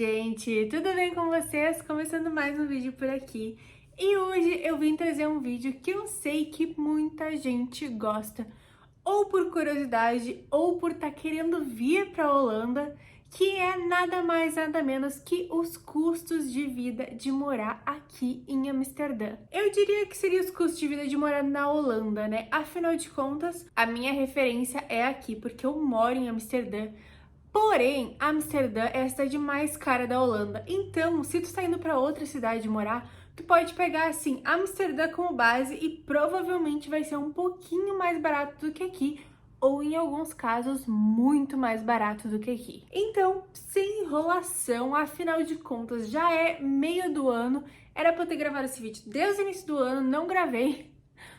gente, tudo bem com vocês? Começando mais um vídeo por aqui. E hoje eu vim trazer um vídeo que eu sei que muita gente gosta, ou por curiosidade, ou por estar querendo vir para a Holanda, que é nada mais nada menos que os custos de vida de morar aqui em Amsterdã. Eu diria que seria os custos de vida de morar na Holanda, né? Afinal de contas, a minha referência é aqui, porque eu moro em Amsterdã. Porém, Amsterdã é a cidade mais cara da Holanda. Então, se tu está indo para outra cidade morar, tu pode pegar assim Amsterdã como base e provavelmente vai ser um pouquinho mais barato do que aqui, ou em alguns casos muito mais barato do que aqui. Então, sem enrolação, afinal de contas, já é meio do ano. Era para eu ter gravado esse vídeo desde o início do ano, não gravei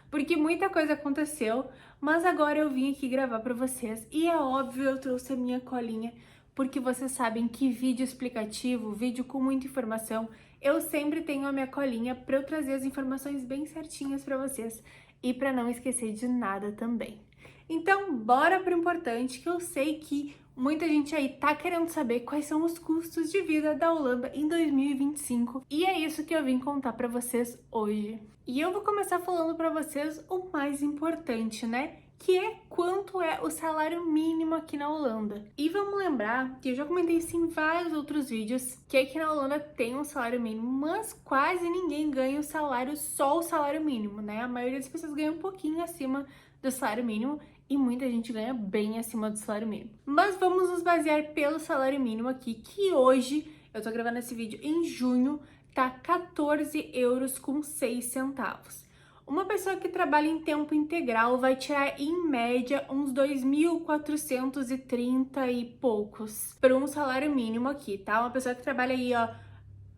porque muita coisa aconteceu, mas agora eu vim aqui gravar para vocês e é óbvio eu trouxe a minha colinha, porque vocês sabem que vídeo explicativo, vídeo com muita informação, eu sempre tenho a minha colinha para eu trazer as informações bem certinhas para vocês e para não esquecer de nada também. Então, bora pro importante, que eu sei que muita gente aí tá querendo saber quais são os custos de vida da Holanda em 2025 e é isso que eu vim contar pra vocês hoje. E eu vou começar falando pra vocês o mais importante, né? Que é quanto é o salário mínimo aqui na Holanda. E vamos lembrar que eu já comentei isso em vários outros vídeos, que aqui na Holanda tem um salário mínimo, mas quase ninguém ganha o salário, só o salário mínimo, né? A maioria das pessoas ganha um pouquinho acima do salário mínimo e muita gente ganha bem acima do salário mínimo. Mas vamos nos basear pelo salário mínimo aqui, que hoje, eu tô gravando esse vídeo em junho, tá 14 euros com 6 centavos. Uma pessoa que trabalha em tempo integral vai tirar, em média, uns 2.430 e poucos para um salário mínimo aqui, tá? Uma pessoa que trabalha aí, ó,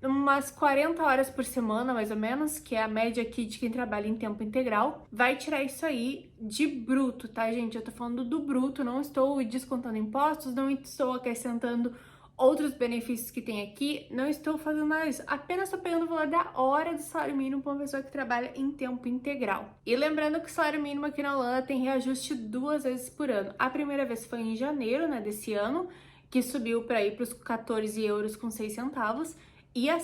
umas 40 horas por semana, mais ou menos, que é a média aqui de quem trabalha em tempo integral, vai tirar isso aí de bruto, tá, gente? Eu tô falando do bruto, não estou descontando impostos, não estou acrescentando outros benefícios que tem aqui, não estou fazendo nada disso, apenas estou pegando o valor da hora do salário mínimo para uma pessoa que trabalha em tempo integral. E lembrando que o salário mínimo aqui na Holanda tem reajuste 2 vezes por ano. A primeira vez foi em janeiro, né, desse ano, que subiu para ir para os 14 euros com 6 centavos, e o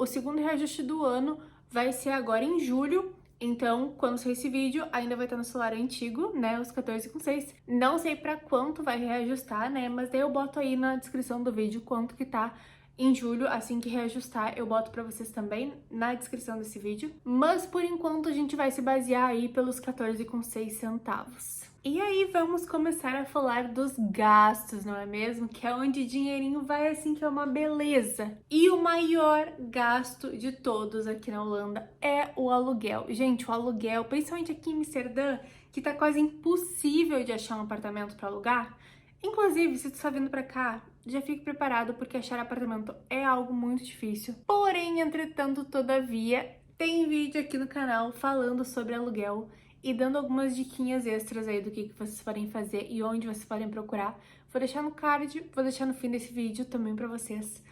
segundo reajuste do ano vai ser agora em julho. Então, quando sair esse vídeo, ainda vai estar no salário antigo, né, os 14,6. Não sei para quanto vai reajustar, né, mas daí eu boto aí na descrição do vídeo quanto que tá em julho. Assim que reajustar, eu boto para vocês também na descrição desse vídeo. Mas, por enquanto, a gente vai se basear aí pelos 14,6 centavos. E aí vamos começar a falar dos gastos, não é mesmo? Que é onde o dinheirinho vai assim, que é uma beleza. E o maior gasto de todos aqui na Holanda é o aluguel. Gente, o aluguel, principalmente aqui em Amsterdã, que tá quase impossível de achar um apartamento para alugar. Inclusive, se tu está vindo para cá, já fique preparado, porque achar apartamento é algo muito difícil. Porém, entretanto, todavia, tem vídeo aqui no canal falando sobre aluguel e dando algumas diquinhas extras aí do que vocês podem fazer e onde vocês podem procurar. Vou deixar no card, vou deixar no fim desse vídeo também para vocês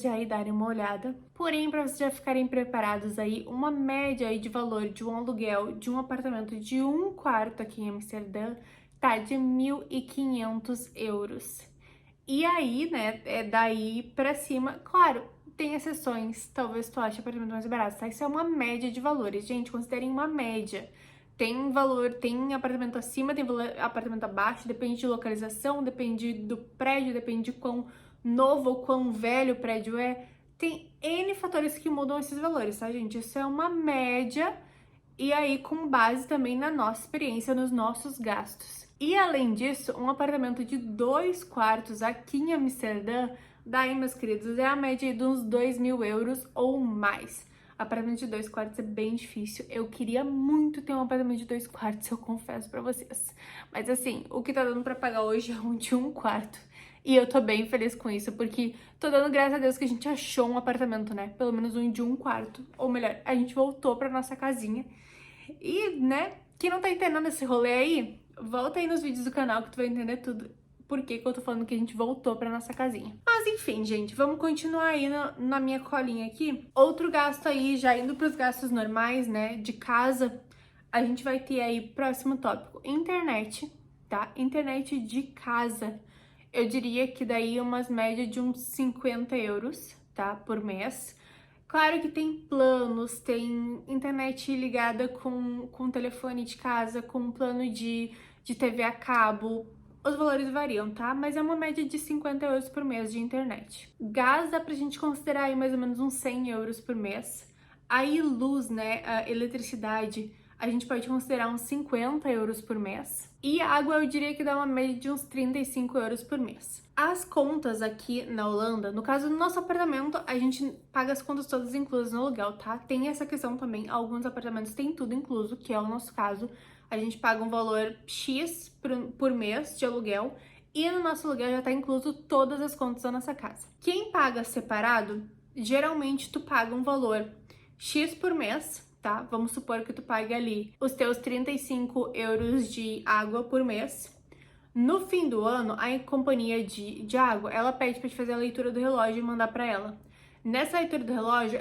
já aí darem uma olhada. Porém, para vocês já ficarem preparados aí, uma média aí de valor de um aluguel de um apartamento de 1 quarto aqui em Amsterdã tá de 1.500 euros. E aí, né, é daí pra cima, claro, tem exceções, talvez tu ache apartamento mais barato, tá? Isso é uma média de valores, gente, considerem uma média. Tem valor, tem apartamento acima, tem apartamento abaixo, depende de localização, depende do prédio, depende de quão novo ou quão velho o prédio é. Tem N fatores que mudam esses valores, tá, gente? Isso é uma média e aí com base também na nossa experiência, nos nossos gastos. E além disso, um apartamento de 2 quartos aqui em Amsterdã, daí, meus queridos, é a média de uns 2.000 euros ou mais. Apartamento de 2 quartos é bem difícil. Eu queria muito ter um apartamento de 2 quartos, eu confesso pra vocês. Mas assim, o que tá dando pra pagar hoje é um de 1 quarto. E eu tô bem feliz com isso, porque tô dando graças a Deus que a gente achou um apartamento, né? Pelo menos um de 1 quarto. Ou melhor, a gente voltou pra nossa casinha. E, né, quem não tá entendendo esse rolê aí, volta aí nos vídeos do canal que tu vai entender tudo. Por que que eu tô falando que a gente voltou pra nossa casinha. Mas enfim, gente, vamos continuar aí na minha colinha aqui. Outro gasto aí, já indo pros gastos normais, né, de casa, a gente vai ter aí, próximo tópico, internet, tá? Internet de casa. eu diria que daí umas médias de uns 50 euros, tá? Por mês. Claro que tem planos, tem internet ligada com telefone de casa, com plano de TV a cabo. Os valores variam, tá? Mas é uma média de 50 euros por mês de internet. Gás dá pra gente considerar aí mais ou menos uns 100 euros por mês. Aí luz, né, a eletricidade, a gente pode considerar uns 50 euros por mês. E água eu diria que dá uma média de uns 35 euros por mês. As contas aqui na Holanda, no caso do nosso apartamento, a gente paga as contas todas inclusas no aluguel, tá? Tem essa questão também, alguns apartamentos têm tudo incluso, que é o nosso caso. A gente paga um valor X por mês de aluguel e no nosso aluguel já tá incluso todas as contas da nossa casa. Quem paga separado, geralmente tu paga um valor X por mês, tá? Vamos supor que tu pague ali os teus 35 euros de água por mês. No fim do ano, a companhia de água, ela pede pra te fazer a leitura do relógio e mandar pra ela. Nessa leitura do relógio,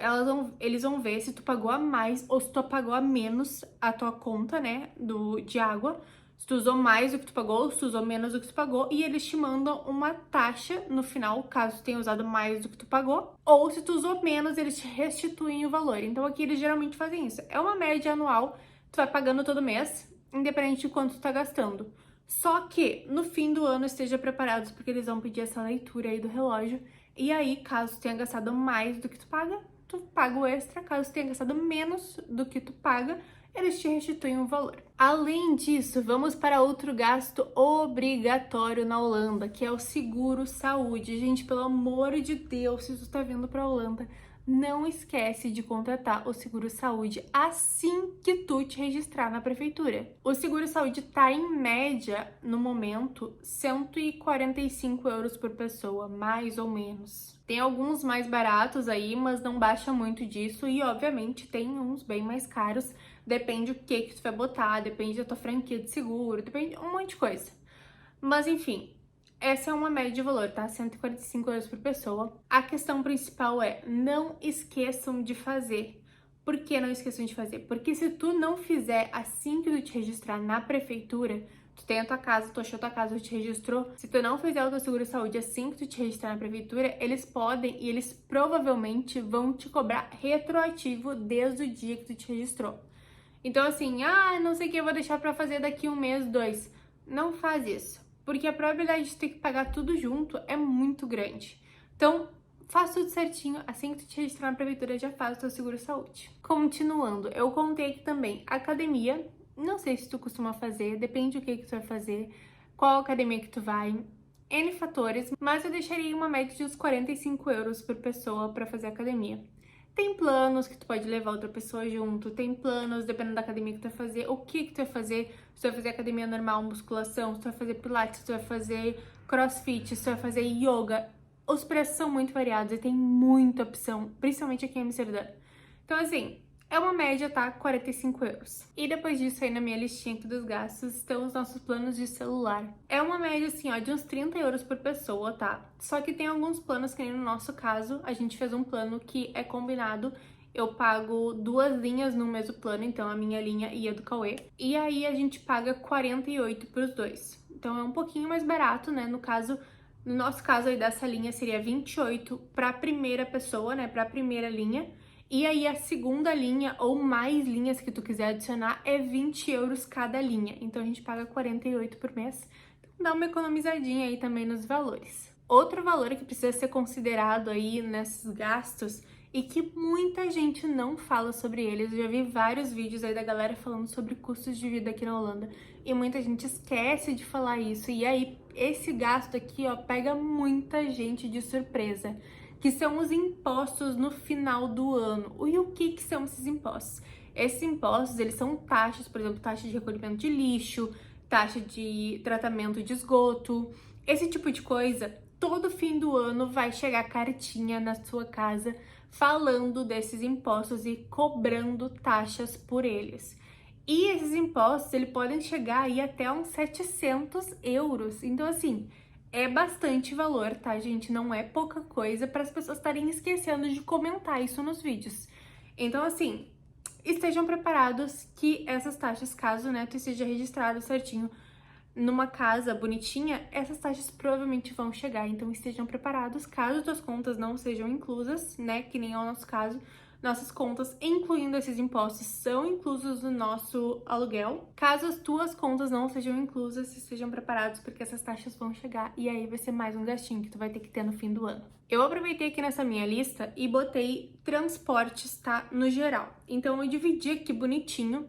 eles vão ver se tu pagou a mais ou se tu pagou a menos a tua conta, né, de água. Se tu usou mais do que tu pagou, ou se tu usou menos do que tu pagou, e eles te mandam uma taxa no final, caso tu tenha usado mais do que tu pagou, ou se tu usou menos, eles te restituem o valor. Então aqui eles geralmente fazem isso. É uma média anual, tu vai pagando todo mês, independente de quanto tu tá gastando. Só que no fim do ano esteja preparados, porque eles vão pedir essa leitura aí do relógio. E aí, caso tu tenha gastado mais do que tu paga o extra. Caso tu tenha gastado menos do que tu paga, eles te restituem o valor. Além disso, vamos para outro gasto obrigatório na Holanda, que é o seguro saúde. Gente, pelo amor de Deus, se tu tá vindo pra Holanda, não esquece de contratar o seguro saúde assim que tu te registrar na prefeitura. O seguro saúde tá em média, no momento, 145 euros por pessoa, mais ou menos. Tem alguns mais baratos aí, mas não baixa muito disso e, obviamente, tem uns bem mais caros. Depende o que tu vai botar, depende da tua franquia de seguro, depende um monte de coisa. Mas, enfim, essa é uma média de valor, tá? 145 euros por pessoa. A questão principal é, não esqueçam de fazer. Por que não esqueçam de fazer? Porque se tu não fizer assim que tu te registrar na prefeitura, tu tem a tua casa, tu achou a tua casa, tu te registrou. Se tu não fizer o teu seguro-saúde assim que tu te registrar na prefeitura, eles podem e eles provavelmente vão te cobrar retroativo desde o dia que tu te registrou. Então assim, não sei o que, eu vou deixar pra fazer daqui 1 mês, 2. Não faz isso, porque a probabilidade de ter que pagar tudo junto é muito grande. Então, faz tudo certinho, assim que tu te registrar na prefeitura, já faz o teu seguro-saúde. Continuando, eu contei aqui também academia. Não sei se tu costuma fazer, depende do que tu vai fazer, qual academia que tu vai, N fatores, mas eu deixaria uma média de uns 45 euros por pessoa pra fazer academia. Tem planos que tu pode levar outra pessoa junto, tem planos, dependendo da academia que tu vai fazer, o que tu vai fazer, se tu vai fazer academia normal, musculação, se tu vai fazer pilates, se tu vai fazer crossfit, se tu vai fazer yoga. Os preços são muito variados e tem muita opção, principalmente aqui em Amsterdã. Então, assim, é uma média, tá? 45 euros. E depois disso, aí na minha listinha aqui dos gastos, estão os nossos planos de celular. É uma média, assim, ó, de uns 30 euros por pessoa, tá? Só que tem alguns planos, que nem no nosso caso, a gente fez um plano que é combinado. Eu pago 2 linhas no mesmo plano, então a minha linha e a do Cauê. E aí a gente paga 48 pros dois. Então é um pouquinho mais barato, né? No nosso caso aí dessa linha seria 28 pra primeira pessoa, né? Pra primeira linha. E aí a segunda linha, ou mais linhas que tu quiser adicionar, é 20 euros cada linha. Então a gente paga 48 por mês. Então dá uma economizadinha aí também nos valores. Outro valor que precisa ser considerado aí nesses gastos e que muita gente não fala sobre eles. Eu já vi vários vídeos aí da galera falando sobre custos de vida aqui na Holanda e muita gente esquece de falar isso. E aí esse gasto aqui, ó, pega muita gente de surpresa, que são os impostos no final do ano. E o que são esses impostos? Esses impostos, eles são taxas, por exemplo, taxa de recolhimento de lixo, taxa de tratamento de esgoto, esse tipo de coisa. Todo fim do ano vai chegar cartinha na sua casa falando desses impostos e cobrando taxas por eles. E esses impostos, eles podem chegar aí até uns 700 euros. Então, assim, é bastante valor, tá, gente? Não é pouca coisa para as pessoas estarem esquecendo de comentar isso nos vídeos. Então, assim, estejam preparados que essas taxas, caso, né, tu esteja registrado certinho, numa casa bonitinha, essas taxas provavelmente vão chegar, então estejam preparados caso suas contas não sejam inclusas, né, que nem é o nosso caso. Nossas contas, incluindo esses impostos, são inclusos no nosso aluguel. Caso as tuas contas não sejam inclusas, estejam preparados porque essas taxas vão chegar e aí vai ser mais um gastinho que tu vai ter que ter no fim do ano. Eu aproveitei aqui nessa minha lista e botei transportes, tá, no geral. Então eu dividi aqui bonitinho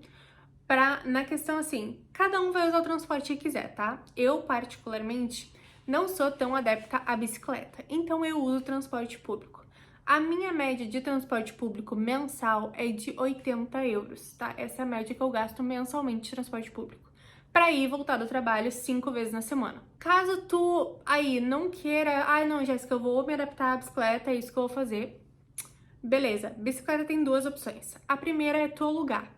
na questão assim, cada um vai usar o transporte que quiser, tá? Eu, particularmente, não sou tão adepta à bicicleta, então eu uso transporte público. A minha média de transporte público mensal é de 80 euros, tá? Essa é a média que eu gasto mensalmente de transporte público. Pra ir e voltar do trabalho 5 vezes na semana. Caso tu aí não queira, não, Jéssica, eu vou me adaptar à bicicleta, é isso que eu vou fazer. Beleza, bicicleta tem duas opções. A primeira é tu alugar.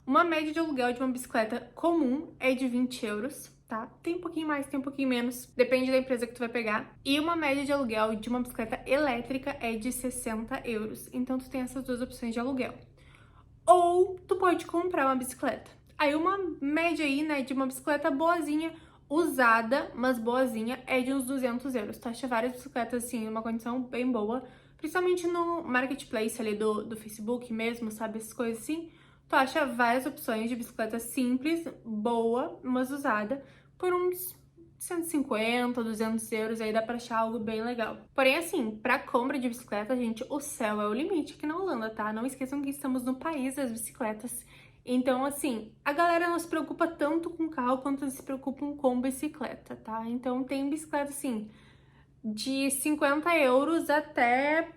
Uma média de aluguel de uma bicicleta comum é de 20 euros, tá? Tem um pouquinho mais, tem um pouquinho menos, depende da empresa que tu vai pegar. E uma média de aluguel de uma bicicleta elétrica é de 60 euros. Então tu tem essas duas opções de aluguel. Ou tu pode comprar uma bicicleta. Aí uma média aí, né, de uma bicicleta boazinha, usada, mas boazinha, é de uns 200 euros. Tu acha várias bicicletas, assim, numa condição bem boa, principalmente no marketplace ali do Facebook mesmo, sabe, essas coisas assim. Tu acha várias opções de bicicleta simples, boa, mas usada, por uns 150, 200 euros, aí dá pra achar algo bem legal. Porém, assim, pra compra de bicicleta, gente, o céu é o limite aqui na Holanda, tá? Não esqueçam que estamos no país das bicicletas. Então, assim, a galera não se preocupa tanto com carro quanto se preocupam com bicicleta, tá? Então, tem bicicleta, assim, de 50 euros até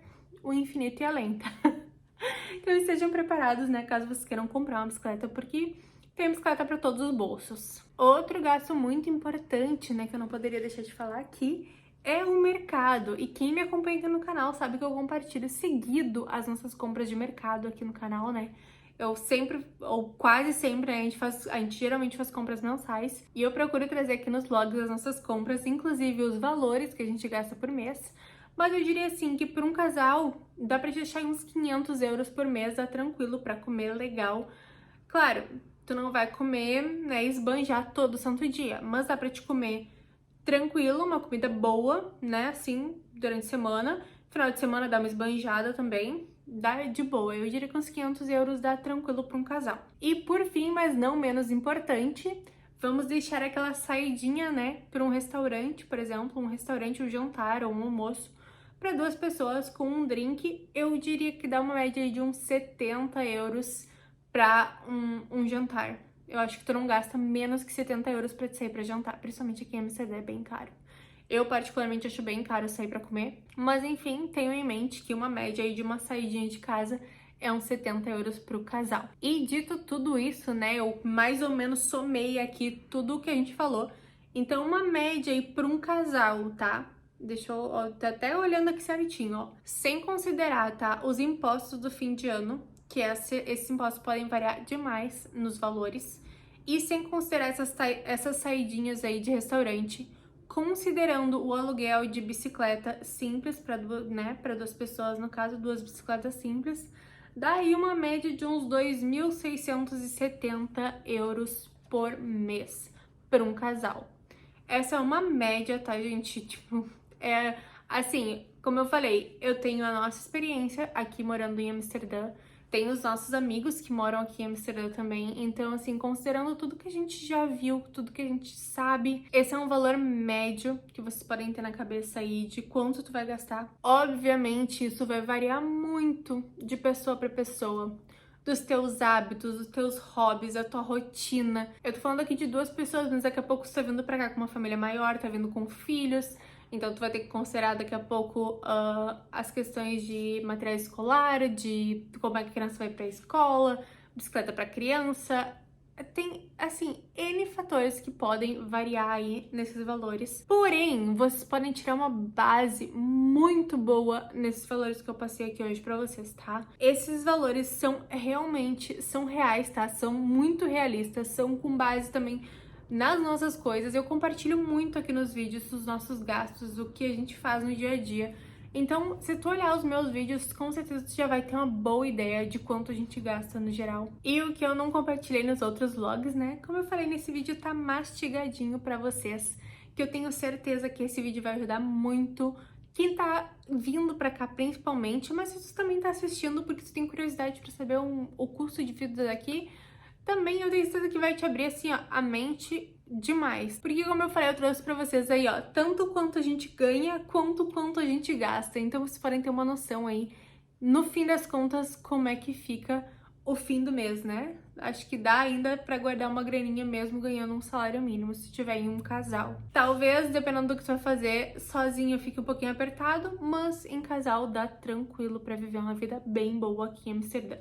o infinito e além, tá? Então estejam preparados, né, caso vocês queiram comprar uma bicicleta, porque tem bicicleta para todos os bolsos. Outro gasto muito importante, né, que eu não poderia deixar de falar aqui, é o mercado. E quem me acompanha aqui no canal sabe que eu compartilho seguido as nossas compras de mercado aqui no canal, né? Eu sempre, ou quase sempre, né, a gente geralmente faz compras mensais e eu procuro trazer aqui nos vlogs as nossas compras, inclusive os valores que a gente gasta por mês. Mas eu diria assim que para um casal dá pra deixar uns 500 euros por mês, dá tranquilo pra comer legal. Claro, tu não vai comer, né, esbanjar todo santo dia, mas dá pra te comer tranquilo, uma comida boa, né, assim, durante a semana. Final de semana dá uma esbanjada também, dá de boa. Eu diria que uns 500 euros dá tranquilo pra um casal. E por fim, mas não menos importante, vamos deixar aquela saidinha, né, para um restaurante, por exemplo, um restaurante, um jantar ou um almoço para duas pessoas com um drink. Eu diria que dá uma média de uns 70 euros para um jantar. Eu acho que tu não gasta menos que 70 euros para sair para jantar, principalmente aqui em Amsterdã é bem caro. Eu particularmente acho bem caro sair para comer, mas enfim, tenho em mente que uma média aí de uma saidinha de casa é uns 70 euros pro casal. E dito tudo isso, né, eu mais ou menos somei aqui tudo o que a gente falou. Então uma média aí para um casal, tá? Deixa eu, ó, tá até olhando aqui certinho, ó. Sem considerar, tá, os impostos do fim de ano, que esses impostos podem variar demais nos valores. E sem considerar essas saidinhas aí de restaurante, considerando o aluguel de bicicleta simples para duas pessoas, no caso, duas bicicletas simples, dá aí uma média de uns 2.670 euros por mês para um casal. Essa é uma média, tá, gente? Tipo, assim, como eu falei, eu tenho a nossa experiência aqui morando em Amsterdã, tenho os nossos amigos que moram aqui em Amsterdã também, então, assim, considerando tudo que a gente já viu, tudo que a gente sabe, esse é um valor médio que vocês podem ter na cabeça aí de quanto tu vai gastar. Obviamente, isso vai variar muito de pessoa para pessoa, dos teus hábitos, dos teus hobbies, da tua rotina. Eu tô falando aqui de duas pessoas, mas daqui a pouco você tá vindo pra cá com uma família maior, tá vindo com filhos, então tu vai ter que considerar daqui a pouco as questões de material escolar, de como é que a criança vai pra escola, bicicleta pra criança. Tem, assim, N fatores que podem variar aí nesses valores. Porém, vocês podem tirar uma base muito boa nesses valores que eu passei aqui hoje pra vocês, tá? Esses valores são reais, tá? São muito realistas, são com base também nas nossas coisas. Eu compartilho muito aqui nos vídeos os nossos gastos, o que a gente faz no dia a dia. Então, se tu olhar os meus vídeos, com certeza tu já vai ter uma boa ideia de quanto a gente gasta no geral. E o que eu não compartilhei nos outros vlogs, né? Como eu falei, nesse vídeo tá mastigadinho pra vocês, que eu tenho certeza que esse vídeo vai ajudar muito quem tá vindo pra cá principalmente, mas se tu também tá assistindo porque tu tem curiosidade pra saber o custo de vida daqui, também eu tenho certeza que vai te abrir, assim, ó, a mente demais. Porque, como eu falei, eu trouxe pra vocês aí, ó, tanto quanto a gente ganha, quanto a gente gasta. Então, vocês podem ter uma noção aí, no fim das contas, como é que fica o fim do mês, né? Acho que dá ainda pra guardar uma graninha mesmo ganhando um salário mínimo, se tiver em um casal. Talvez, dependendo do que tu vai fazer, sozinho fique um pouquinho apertado, mas em casal dá tranquilo pra viver uma vida bem boa aqui em Amsterdã.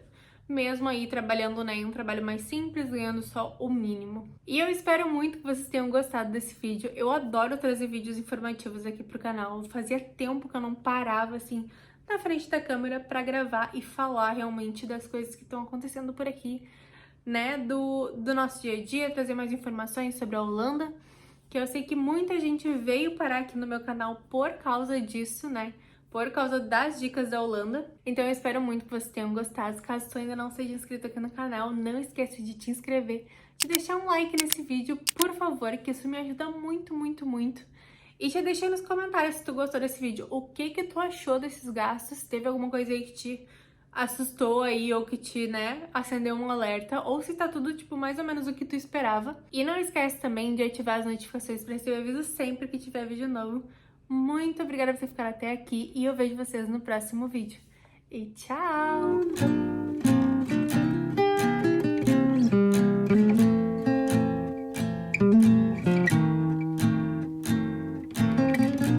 Mesmo aí trabalhando, né, em um trabalho mais simples, ganhando só o mínimo. E eu espero muito que vocês tenham gostado desse vídeo. Eu adoro trazer vídeos informativos aqui pro canal. Fazia tempo que eu não parava, assim, na frente da câmera pra gravar e falar realmente das coisas que estão acontecendo por aqui, né, do nosso dia a dia, trazer mais informações sobre a Holanda, que eu sei que muita gente veio parar aqui no meu canal por causa disso, né, por causa das dicas da Holanda. Então eu espero muito que vocês tenham gostado. Caso tu ainda não seja inscrito aqui no canal, não esqueça de te inscrever, de deixar um like nesse vídeo, por favor, que isso me ajuda muito, muito, muito. E já deixa aí nos comentários se tu gostou desse vídeo, o que que tu achou desses gastos, teve alguma coisa aí que te assustou aí ou que te, né, acendeu um alerta, ou se tá tudo, tipo, mais ou menos o que tu esperava. E não esquece também de ativar as notificações para receber aviso sempre que tiver vídeo novo. Muito obrigada por ter ficado até aqui e eu vejo vocês no próximo vídeo. E tchau!